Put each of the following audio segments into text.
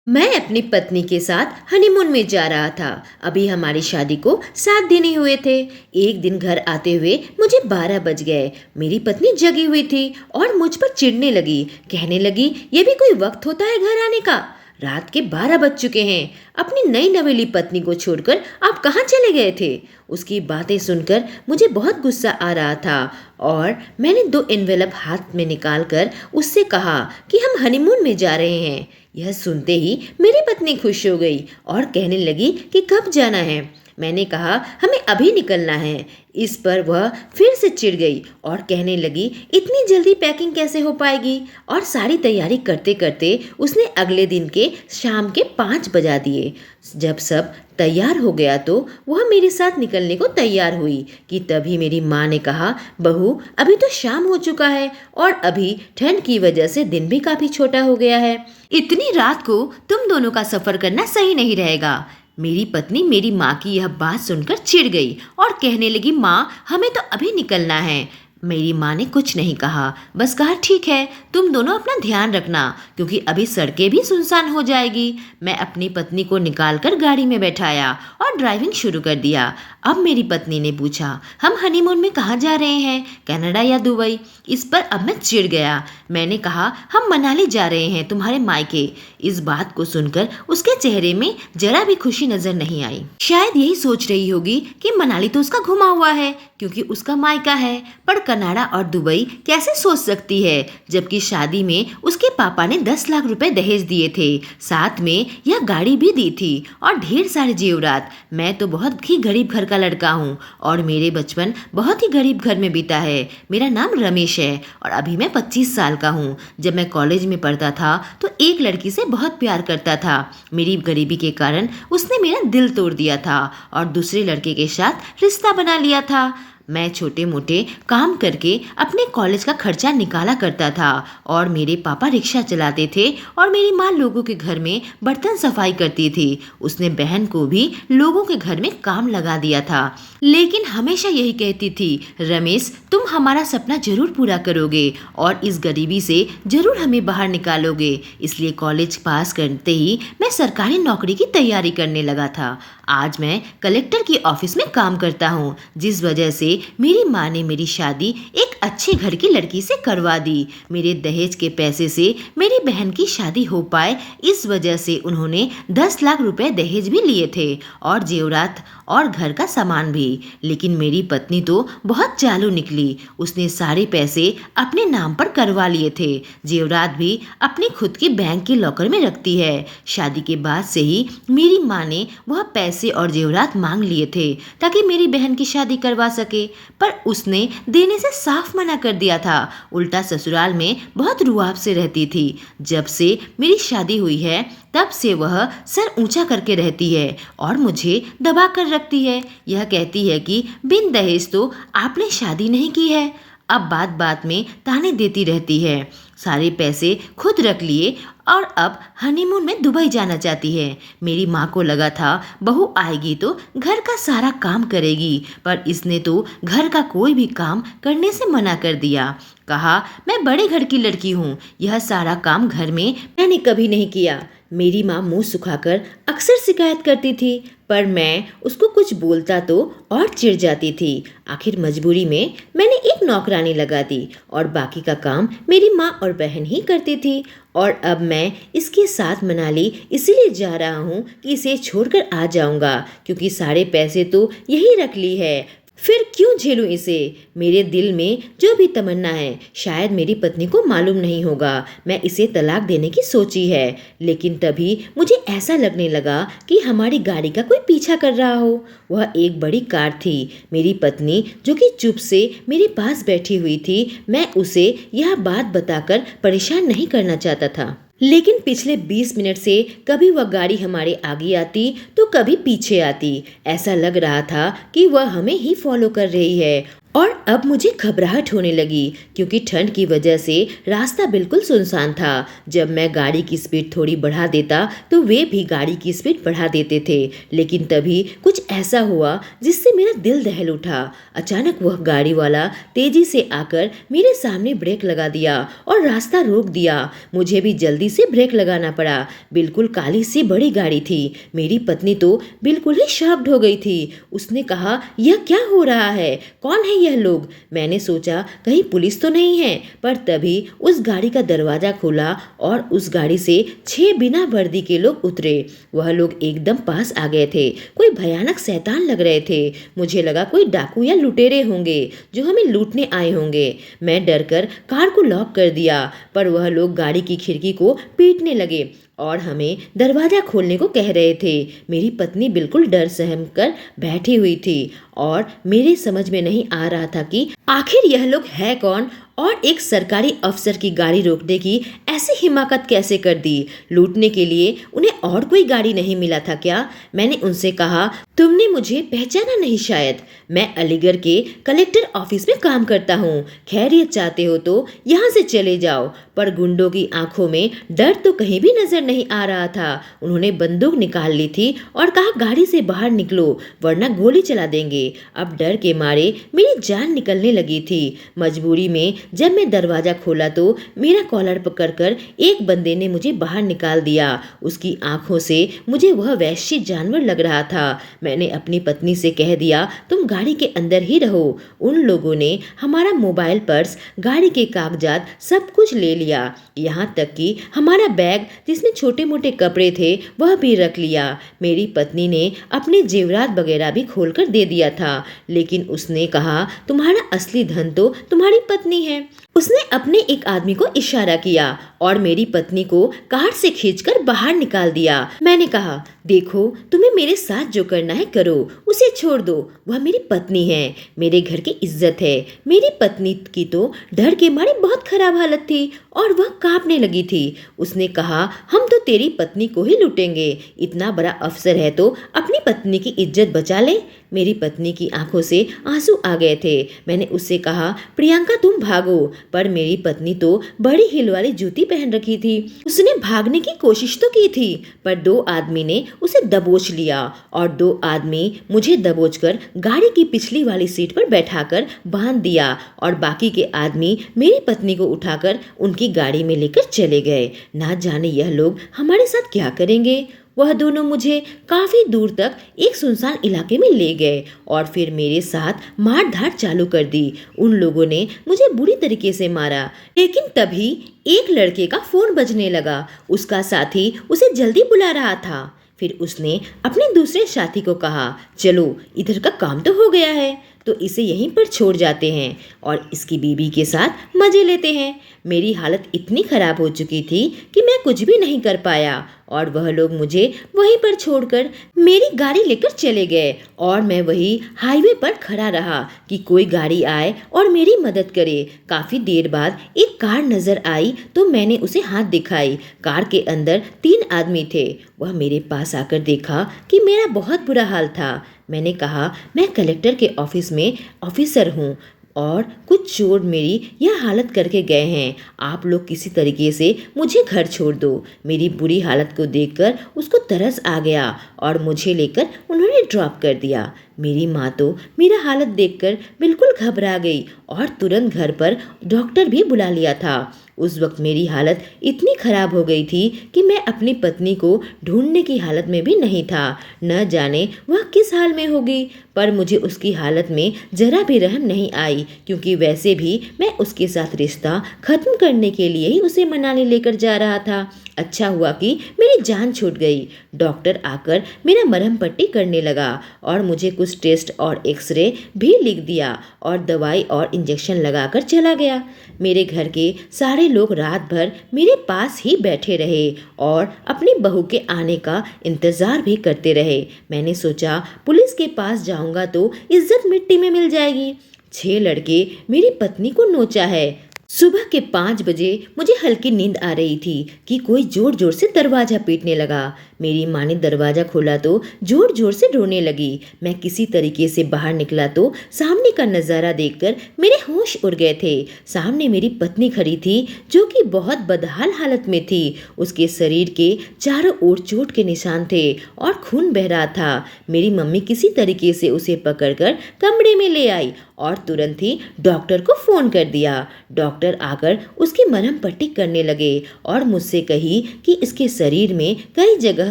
मैं अपनी पत्नी के साथ हनीमून में जा रहा था। अभी हमारी शादी को 7 दिन ही हुए थे। एक दिन घर आते हुए मुझे 12 बज गए। मेरी पत्नी जगी हुई थी और मुझ पर चिढ़ने लगी। कहने लगी, ये भी कोई वक्त होता है घर आने का? रात के 12 बज चुके हैं। अपनी नई नवेली पत्नी को छोड़कर आप कहाँ चले गए थे? उसकी बातें सुनकर मुझे बहुत गुस्सा आ रहा था और मैंने 2 एनवेलप हाथ में निकाल कर उससे कहा कि हम हनीमून में जा रहे हैं। यह सुनते ही मेरी पत्नी खुश हो गई और कहने लगी कि कब जाना है। मैंने कहा हमें अभी निकलना है। इस पर वह फिर से चिढ़ गई और कहने लगी, इतनी जल्दी पैकिंग कैसे हो पाएगी? और सारी तैयारी करते करते उसने अगले दिन के शाम के 5 बजा दिए। जब सब तैयार हो गया तो वह मेरे साथ निकलने को तैयार हुई कि तभी मेरी माँ ने कहा, बहू अभी तो शाम हो चुका है और अभी ठंड की वजह से दिन भी काफी छोटा हो गया है। इतनी रात को तुम दोनों का सफर करना सही नहीं रहेगा। मेरी पत्नी मेरी माँ की यह बात सुनकर चिढ़ गई और कहने लगी, माँ हमें तो अभी निकलना है। मेरी माँ ने कुछ नहीं कहा, बस कहा ठीक है, तुम दोनों अपना ध्यान रखना क्योंकि अभी सड़कें भी सुनसान हो जाएगी। मैं अपनी पत्नी को निकालकर गाड़ी में बैठाया और ड्राइविंग शुरू कर दिया। अब मेरी पत्नी ने पूछा, हम हनीमून में कहाँ जा रहे हैं, कनाडा या दुबई? इस पर अब मैं चिढ़ गया। मैंने कहा, हम मनाली जा रहे हैं, तुम्हारे मायके। इस बात को सुनकर उसके चेहरे में जरा भी खुशी नजर नहीं आई। शायद यही सोच रही होगी कि मनाली तो उसका घुमा हुआ है क्योंकि उसका मायका है, पर कनाडा और दुबई कैसे सोच सकती है जबकि शादी में उसके पापा ने 10 लाख रुपए दहेज दिए थे, साथ में यह गाड़ी भी दी थी और ढेर सारे जेवरात। मैं तो बहुत ही गरीब घर का लड़का हूँ और मेरे बचपन बहुत ही गरीब घर में बीता है। मेरा नाम रमेश है और अभी मैं 25 साल का हूँ। जब मैं कॉलेज में पढ़ता था तो एक लड़की से बहुत प्यार करता था। मेरी गरीबी के कारण उसने मेरा दिल तोड़ दिया था और दूसरे लड़के के साथ रिश्ता बना लिया था। मैं छोटे मोटे काम करके अपने कॉलेज का खर्चा निकाला करता था और मेरे पापा रिक्शा चलाते थे और मेरी माँ लोगों के घर में बर्तन सफाई करती थी। उसने बहन को भी लोगों के घर में काम लगा दिया था, लेकिन हमेशा यही कहती थी, रमेश तुम हमारा सपना जरूर पूरा करोगे और इस गरीबी से जरूर हमें बाहर निकालोगे। इसलिए कॉलेज पास करते ही मैं सरकारी नौकरी की तैयारी करने लगा था। आज मैं कलेक्टर की ऑफिस में काम करता हूँ, जिस वजह से मेरी माँ ने मेरी शादी एक अच्छे घर की लड़की से करवा दी। मेरे दहेज के पैसे से मेरी बहन की शादी हो पाए, इस वजह से उन्होंने 10 लाख रुपए दहेज भी लिए थे और जेवरात और घर का सामान भी। लेकिन मेरी पत्नी तो बहुत चालू निकली। उसने सारे पैसे अपने नाम पर करवा लिए थे। जेवरात भी अपने खुद के बैंक के लॉकर में रखती है। शादी के बाद से ही मेरी माँ ने वह पैसे और जेवरात मांग लिए थे ताकि मेरी बहन की शादी करवा सके, पर उसने देने से साफ मना कर दिया था। उल्टा ससुराल में बहुत रुआब से रहती थी। जब से मेरी शादी हुई है तब से वह सर ऊंचा करके रहती है और मुझे दबा कर रखती है। यह कहती है कि बिन दहेज तो आपने शादी नहीं की है। अब बात बात में ताने देती रहती है। सारे पैसे खुद रख लिए और अब हनीमून में दुबई जाना चाहती है। मेरी माँ को लगा था बहू आएगी तो घर का सारा काम करेगी, पर इसने तो घर का कोई भी काम करने से मना कर दिया। कहा, मैं बड़े घर की लड़की हूँ, यह सारा काम घर में मैंने कभी नहीं किया। मेरी माँ मुंह सुखाकर अक्सर शिकायत करती थी, पर मैं उसको कुछ बोलता तो और चिढ़ जाती थी। आखिर मजबूरी में मैंने एक नौकरानी लगा दी और बाकी का काम मेरी माँ और बहन ही करती थी। और अब मैं इसके साथ मनाली इसीलिए जा रहा हूँ कि इसे छोड़कर आ जाऊँगा क्योंकि सारे पैसे तो यही रख ली है। फिर क्यों झेलूं इसे? मेरे दिल में जो भी तमन्ना है शायद मेरी पत्नी को मालूम नहीं होगा। मैं इसे तलाक देने की सोची है, लेकिन तभी मुझे ऐसा लगने लगा कि हमारी गाड़ी का कोई पीछा कर रहा हो। वह एक बड़ी कार थी। मेरी पत्नी जो कि चुप से मेरे पास बैठी हुई थी, मैं उसे यह बात बताकर परेशान नहीं करना चाहता था, लेकिन पिछले 20 मिनट से कभी वह गाड़ी हमारे आगे आती तो कभी पीछे आती। ऐसा लग रहा था कि वह हमें ही फॉलो कर रही है और अब मुझे घबराहट होने लगी क्योंकि ठंड की वजह से रास्ता बिल्कुल सुनसान था। जब मैं गाड़ी की स्पीड थोड़ी बढ़ा देता तो वे भी गाड़ी की स्पीड बढ़ा देते थे, लेकिन तभी कुछ ऐसा हुआ जिससे मेरा दिल दहल उठा। अचानक वह गाड़ी वाला तेजी से आकर मेरे सामने ब्रेक लगा दिया और रास्ता रोक दिया। मुझे भी जल्दी से ब्रेक लगाना पड़ा। बिल्कुल काली सी बड़ी गाड़ी थी। मेरी पत्नी तो बिल्कुल ही शॉक्ड हो गई थी। उसने कहा, यह क्या हो रहा है? कौन है यह लोग? मैंने सोचा कहीं पुलिस तो नहीं है, पर तभी उस गाड़ी का दरवाजा खुला और उस गाड़ी से 6 बिना वर्दी के लोग उतरे। वह लोग एकदम पास आ गए थे। कोई भयानक शैतान लग रहे थे। मुझे लगा कोई डाकू या लुटेरे होंगे जो हमें लूटने आए होंगे। मैं डरकर कार को लॉक कर दिया, पर वह लोग गाड़ी की खिड़की को पीटने लगे और हमें दरवाज़ा खोलने को कह रहे थे। मेरी पत्नी बिल्कुल डर सहम कर बैठी हुई थी और मेरे समझ में नहीं आ रहा था कि आखिर यह लोग है कौन और एक सरकारी अफसर की गाड़ी रोकने की ऐसी हिम्मत कैसे कर दी? लूटने के लिए उन्हें और कोई गाड़ी नहीं मिला था क्या? मैंने उनसे कहा, तुमने मुझे पहचाना नहीं शायद। मैं अलीगढ़ के कलेक्टर ऑफिस में काम करता हूँ। खैरियत चाहते हो तो यहाँ से चले जाओ। पर गुंडों की आंखों में डर तो कहीं भी नजर नहीं आ रहा था। उन्होंने बंदूक निकाल ली थी और कहा, गाड़ी से बाहर निकलो वरना गोली चला देंगे। अब डर के मारे मेरी जान निकलने लगी थी। मजबूरी में जब मैं दरवाजा खोला तो मेरा कॉलर पकड़कर एक बंदे ने मुझे बाहर निकाल दिया। उसकी आंखों से मुझे वह वैश्य जानवर लग रहा था। मैंने अपनी पत्नी से कह दिया, तुम गाड़ी के अंदर ही रहो। उन लोगों ने हमारा मोबाइल, पर्स, गाड़ी के कागजात सब कुछ ले लिया। यहाँ तक कि हमारा बैग जिसमें छोटे मोटे कपड़े थे वह भी रख लिया। मेरी पत्नी ने अपने जेवरात वगैरह भी खोलकर दे दिया था, लेकिन उसने कहा, तुम्हारा असली धन तो तुम्हारी पत्नी है। उसने अपने एक आदमी को इशारा किया और मेरी पत्नी को कार से खींचकर बाहर निकाल दिया। मैंने कहा, देखो तुम्हें मेरे साथ जो करना है करो, उसे छोड़ दो। वह मेरी पत्नी है, मेरे घर की इज्जत है। मेरी पत्नी की तो डर के मारे बहुत खराब हालत थी और वह कांपने लगी थी। उसने कहा, हम तो तेरी पत्नी को ही लूटेंगे। इतना बड़ा अफसर है तो अपनी पत्नी की इज्जत बचा ले। मेरी पत्नी की आंखों से आंसू आ गए थे। मैंने उससे कहा, प्रियंका तुम भागो, पर मेरी पत्नी तो बड़ी हिल वाली जूती पहन रखी थी। उसने भागने की कोशिश तो की थी, पर 2 आदमी ने उसे दबोच लिया और 2 आदमी मुझे दबोचकर गाड़ी की पिछली वाली सीट पर बैठाकर बांध दिया और बाकी के आदमी मेरी पत्नी को उठाकर उनकी गाड़ी में लेकर चले गए। ना जाने यह लोग हमारे साथ क्या करेंगे। वह दोनों मुझे काफी दूर तक एक सुनसान इलाके में ले गए और फिर मेरे साथ मारधाड़ चालू कर दी। उन लोगों ने मुझे बुरी तरीके से मारा, लेकिन तभी एक लड़के का फोन बजने लगा। उसका साथी उसे जल्दी बुला रहा था। फिर उसने अपने दूसरे साथी को कहा, चलो इधर का काम तो हो गया है, तो इसे यहीं पर छोड़ जाते हैं और इसकी बीबी के साथ मजे लेते हैं। मेरी हालत इतनी खराब हो चुकी थी कि मैं कुछ भी नहीं कर पाया और वह लोग मुझे वहीं पर छोड़कर मेरी गाड़ी लेकर चले गए और मैं वही हाईवे पर खड़ा रहा कि कोई गाड़ी आए और मेरी मदद करे। काफ़ी देर बाद एक कार नज़र आई तो मैंने उसे हाथ दिखाई। कार के अंदर 3 आदमी थे। वह मेरे पास आकर देखा कि मेरा बहुत बुरा हाल था। मैंने कहा, मैं कलेक्टर के ऑफिस में ऑफिसर हूँ और कुछ चोर मेरी यह हालत करके गए हैं। आप लोग किसी तरीके से मुझे घर छोड़ दो। मेरी बुरी हालत को देखकर उसको तरस आ गया और मुझे लेकर उन्होंने ड्रॉप कर दिया। मेरी माँ तो मेरा हालत देखकर बिल्कुल घबरा गई और तुरंत घर पर डॉक्टर भी बुला लिया था। उस वक्त मेरी हालत इतनी खराब हो गई थी कि मैं अपनी पत्नी को ढूंढने की हालत में भी नहीं था। न जाने वह किस हाल में होगी, पर मुझे उसकी हालत में जरा भी रहम नहीं आई, क्योंकि वैसे भी मैं उसके साथ रिश्ता खत्म करने के लिए ही उसे मनाली लेकर जा रहा था। अच्छा हुआ कि मेरी जान छूट गई। डॉक्टर आकर मेरा मरहम पट्टी करने लगा और मुझे कुछ टेस्ट और एक्सरे भी लिख दिया और दवाई और इंजेक्शन लगाकर चला गया। मेरे घर के सारे लोग रात भर मेरे पास ही बैठे रहे और अपनी बहू के आने का इंतज़ार भी करते रहे। मैंने सोचा पुलिस के पास जाऊंगा तो इज्जत मिट्टी में मिल जाएगी। 6 लड़के मेरी पत्नी को नोचा है। सुबह के 5 बजे मुझे हल्की नींद आ रही थी कि कोई जोर जोर से दरवाजा पीटने लगा। मेरी माँ ने दरवाजा खोला तो जोर जोर से रोने लगी। मैं किसी तरीके से बाहर निकला तो सामने का नज़ारा देखकर मेरे होश उड़ गए थे। सामने मेरी पत्नी खड़ी थी जो कि बहुत बदहाल हालत में थी। उसके शरीर के चारों ओर चोट के निशान थे और खून बह रहा था। मेरी मम्मी किसी तरीके से उसे पकड़कर कमरे में ले आई और तुरंत ही डॉक्टर को फ़ोन कर दिया। डॉक्टर आकर उसकी मरहम पट्टी करने लगे और मुझसे कही कि इसके शरीर में कई जगह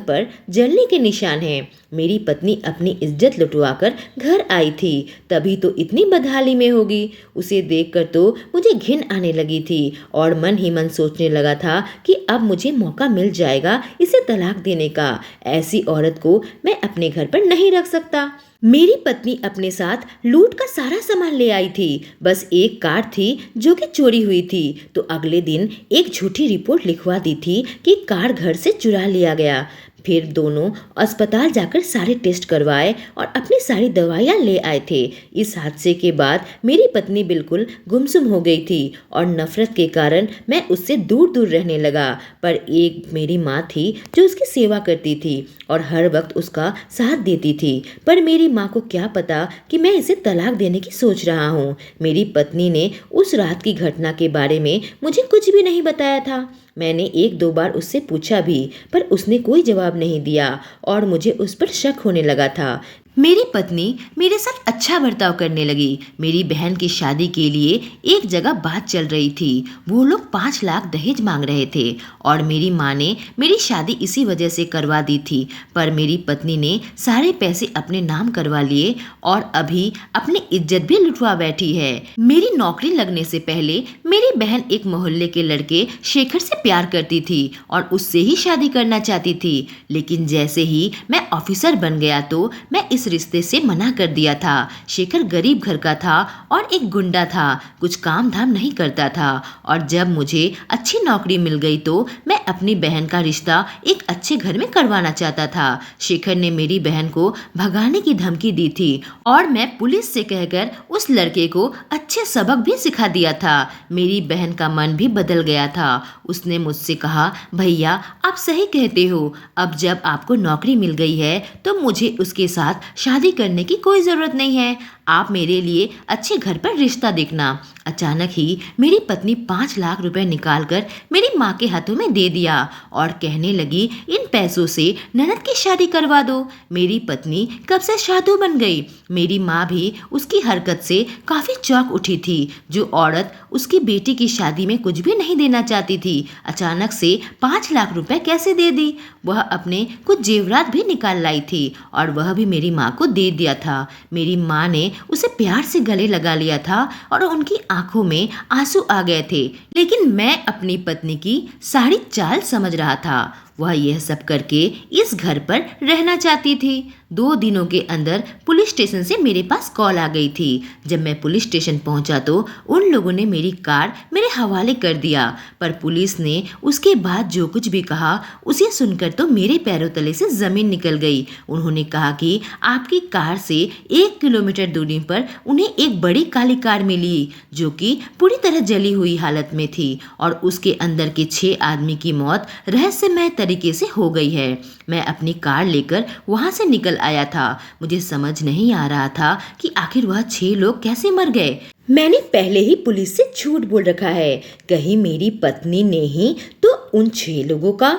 पर जलने के निशान हैं। मेरी पत्नी अपनी इज्जत लुटवाकर घर आई थी, तभी तो इतनी बदहाली में होगी। उसे देखकर तो मुझे घिन आने लगी थी और मन ही मन सोचने लगा था कि अब मुझे मौका मिल जाएगा इसे तलाक देने का। ऐसी औरत को मैं अपने घर पर नहीं रख सकता। मेरी पत्नी अपने साथ लूट का सारा सामान ले आई थी, बस एक कार थी जो कि चोरी हुई थी। तो अगले दिन एक झूठी रिपोर्ट लिखवा दी थी कि कार घर से चुरा लिया गया। फिर दोनों अस्पताल जाकर सारे टेस्ट करवाए और अपनी सारी दवाइयाँ ले आए थे। इस हादसे के बाद मेरी पत्नी बिल्कुल गुमसुम हो गई थी और नफरत के कारण मैं उससे दूर दूर रहने लगा। पर एक मेरी माँ थी जो उसकी सेवा करती थी और हर वक्त उसका साथ देती थी। पर मेरी माँ को क्या पता कि मैं इसे तलाक देने की सोच रहा हूँ। मेरी पत्नी ने उस रात की घटना के बारे में मुझे कुछ भी नहीं बताया था। मैंने 1-2 बार उससे पूछा भी, पर उसने कोई जवाब नहीं दिया और मुझे उस पर शक होने लगा था। मेरी पत्नी मेरे साथ अच्छा बर्ताव करने लगी। मेरी बहन की शादी के लिए एक जगह बात चल रही थी। वो लोग 5 लाख दहेज मांग रहे थे और मेरी माँ ने मेरी शादी इसी वजह से करवा दी थी। पर मेरी पत्नी ने सारे पैसे अपने नाम करवा लिए और अभी अपनी इज्जत भी लुटवा बैठी है। मेरी नौकरी लगने से पहले मेरी बहन एक मोहल्ले के लड़के शेखर से प्यार करती थी और उससे ही शादी करना चाहती थी। लेकिन जैसे ही मैं ऑफिसर बन गया तो मैं इस रिश्ते से मना कर दिया था। शेखर गरीब घर का था और एक गुंडा था, कुछ काम धाम नहीं करता था। और जब मुझे अच्छी नौकरी मिल गई तो मैं अपनी बहन का रिश्ता एक अच्छे घर में करवाना चाहता था। शेखर ने मेरी बहन को भगाने की धमकी दी थी और मैं पुलिस से कहकर उस लड़के को अच्छे सबक भी सिखा दिया था। मेरी बहन का मन भी बदल गया था। उसने मुझसे कहा, भैया आप सही कहते हो, अब जब आपको नौकरी मिल गई है तो मुझे उसके साथ शादी करने की कोई ज़रूरत नहीं है। आप मेरे लिए अच्छे घर पर रिश्ता देखना। अचानक ही मेरी पत्नी 5 लाख रुपए निकालकर मेरी माँ के हाथों में दे दिया और कहने लगी, इन पैसों से ननद की शादी करवा दो। मेरी पत्नी कब से साधु बन गई। मेरी माँ भी उसकी हरकत से काफ़ी चौंक उठी थी। जो औरत उसकी बेटी की शादी में कुछ भी नहीं देना चाहती थी, अचानक से 5 लाख रुपए कैसे दे दी। वह अपने कुछ जेवरात भी निकाल लाई थी और वह भी मेरी माँ को दे दिया था। मेरी माँ ने उसे प्यार से गले लगा लिया था और उनकी आंखों में आंसू आ गए थे। लेकिन मैं अपनी पत्नी की सारी चाल समझ रहा था। वह यह सब करके इस घर पर रहना चाहती थी। 2 दिनों के अंदर पुलिस स्टेशन से मेरे पास कॉल आ गई थी। जब मैं पुलिस स्टेशन पहुंचा तो उन लोगों ने मेरी कार मेरे हवाले कर दिया। पर पुलिस ने उसके बाद जो कुछ भी कहा उसे सुनकर तो मेरे पैरों तले से ज़मीन निकल गई। उन्होंने कहा कि आपकी कार से 1 किलोमीटर दूरी पर उन्हें एक बड़ी काली कार मिली जो कि पूरी तरह जली हुई हालत में थी और उसके अंदर के 6 आदमी की मौत रहस्यमय तरीके से हो गई है। मैं अपनी कार लेकर वहां से निकल आया था। मुझे समझ नहीं आ रहा था कि आखिर वह 6 लोग कैसे मर गए। मैंने पहले ही पुलिस से झूठ बोल रखा है, कहीं मेरी पत्नी ने ही तो उन 6 लोगों का।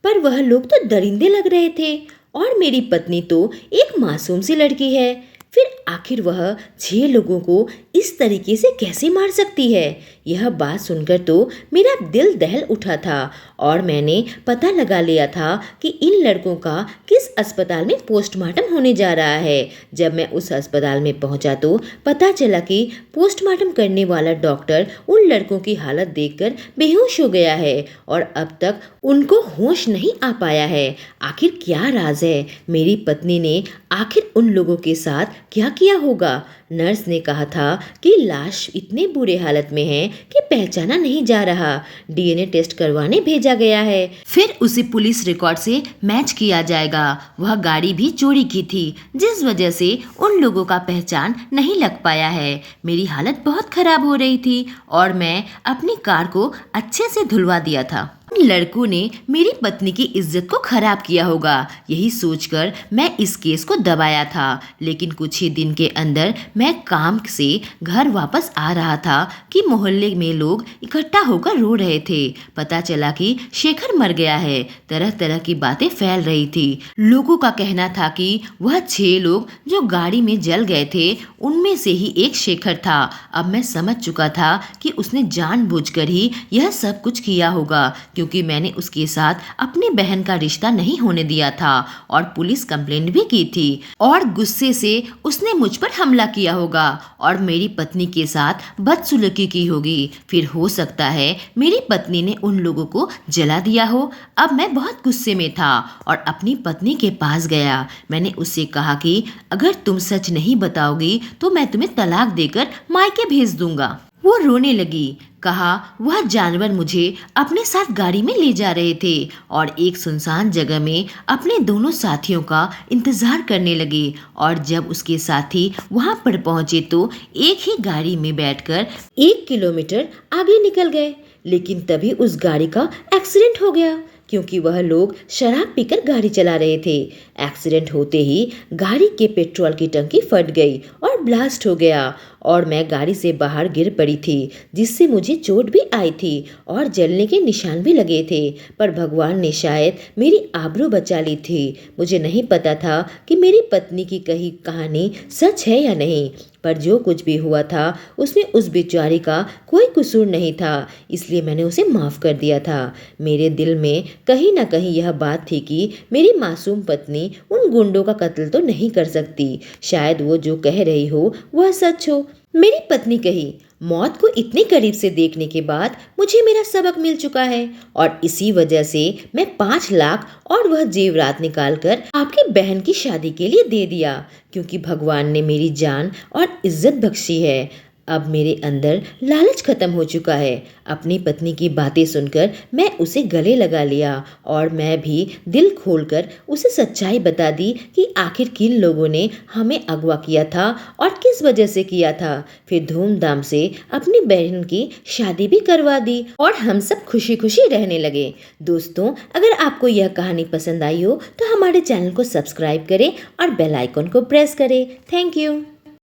पर वह लोग तो दरिंदे लग रहे थे और मेरी पत्नी तो एक मासूम सी लड़की है। फिर आखिर वह 6 लोगों को इस तरीके से कैसे मार सकती है। यह बात सुनकर तो मेरा दिल दहल उठा था और मैंने पता लगा लिया था कि इन लड़कों का किस अस्पताल में पोस्टमार्टम होने जा रहा है। जब मैं उस अस्पताल में पहुंचा तो पता चला कि पोस्टमार्टम करने वाला डॉक्टर उन लड़कों की हालत देखकर बेहोश हो गया है और अब तक उनको होश नहीं आ पाया है। आखिर क्या राज है। मेरी पत्नी ने आखिर उन लोगों के साथ क्या किया होगा। नर्स ने कहा था कि लाश इतने बुरे हालत में है कि पहचाना नहीं जा रहा। डीएनए टेस्ट करवाने भेजा गया है, फिर उसे पुलिस रिकॉर्ड से मैच किया जाएगा। वह गाड़ी भी चोरी की थी, जिस वजह से उन लोगों का पहचान नहीं लग पाया है। मेरी हालत बहुत खराब हो रही थी और मैं अपनी कार को अच्छे से धुलवा दिया था। उन लड़कों ने मेरी पत्नी की इज्जत को खराब किया होगा, यही सोचकर मैं इस केस को दबाया था। लेकिन कुछ ही दिन के अंदर मैं काम से घर वापस आ रहा था कि मोहल्ले में लोग इकट्ठा होकर रो रहे थे। पता चला कि शेखर मर गया है। तरह तरह की बातें फैल रही थी। लोगों का कहना था कि वह 6 लोग जो गाड़ी में जल गए थे उनमें से ही एक शेखर था। अब मैं समझ चुका था कि उसने जानबूझकर ही यह सब कुछ किया होगा, क्योंकि मैंने उसके साथ अपनी बहन का रिश्ता नहीं होने दिया था और पुलिस कंप्लेंट भी की थी। और गुस्से से उसने मुझ पर हमला किया होगा और मेरी पत्नी के साथ बदसलूकी की होगी। फिर हो सकता है मेरी पत्नी ने उन लोगों को जला दिया हो। अब मैं बहुत गुस्से में था और अपनी पत्नी के पास गया। मैंने उससे कहा कि अगर तुम सच नहीं बताओगी तो मैं तुम्हें तलाक देकर मायके भेज दूंगा। वो रोने लगी। कहा वह जानवर मुझे अपने साथ गाड़ी में ले जा रहे थे और एक सुनसान जगह में अपने दोनों साथियों का इंतजार करने लगे। और जब उसके साथी वहां पर पहुंचे तो एक ही गाड़ी में बैठकर 1 किलोमीटर आगे निकल गए। लेकिन तभी उस गाड़ी का एक्सीडेंट हो गया, क्योंकि वह लोग शराब पीकर गाड़ी चला रहे थे। एक्सीडेंट होते ही गाड़ी के पेट्रोल की टंकी फट गई और ब्लास्ट हो गया और मैं गाड़ी से बाहर गिर पड़ी थी, जिससे मुझे चोट भी आई थी और जलने के निशान भी लगे थे। पर भगवान ने शायद मेरी आबरू बचा ली थी। मुझे नहीं पता था कि मेरी पत्नी की कही कहानी सच है या नहीं, पर जो कुछ भी हुआ था उसमें उस बेचारी का कोई कसूर नहीं था, इसलिए मैंने उसे माफ़ कर दिया था। मेरे दिल में कहीं ना कहीं यह बात थी कि मेरी मासूम पत्नी उन गुंडों का कत्ल तो नहीं कर सकती। शायद वो जो कह रही हो वह सच हो। मेरी पत्नी कही, मौत को इतने करीब से देखने के बाद मुझे मेरा सबक मिल चुका है और इसी वजह से मैं 5 लाख और वह जेवरात निकाल कर आपकी बहन की शादी के लिए दे दिया, क्योंकि भगवान ने मेरी जान और इज्जत बख्शी है। अब मेरे अंदर लालच खत्म हो चुका है। अपनी पत्नी की बातें सुनकर मैं उसे गले लगा लिया और मैं भी दिल खोलकर उसे सच्चाई बता दी कि आखिर किन लोगों ने हमें अगवा किया था और किस वजह से किया था। फिर धूमधाम से अपनी बहन की शादी भी करवा दी और हम सब खुशी खुशी रहने लगे। दोस्तों, अगर आपको यह कहानी पसंद आई हो तो हमारे चैनल को सब्सक्राइब करें और बेल आइकन को प्रेस करें। Thank you.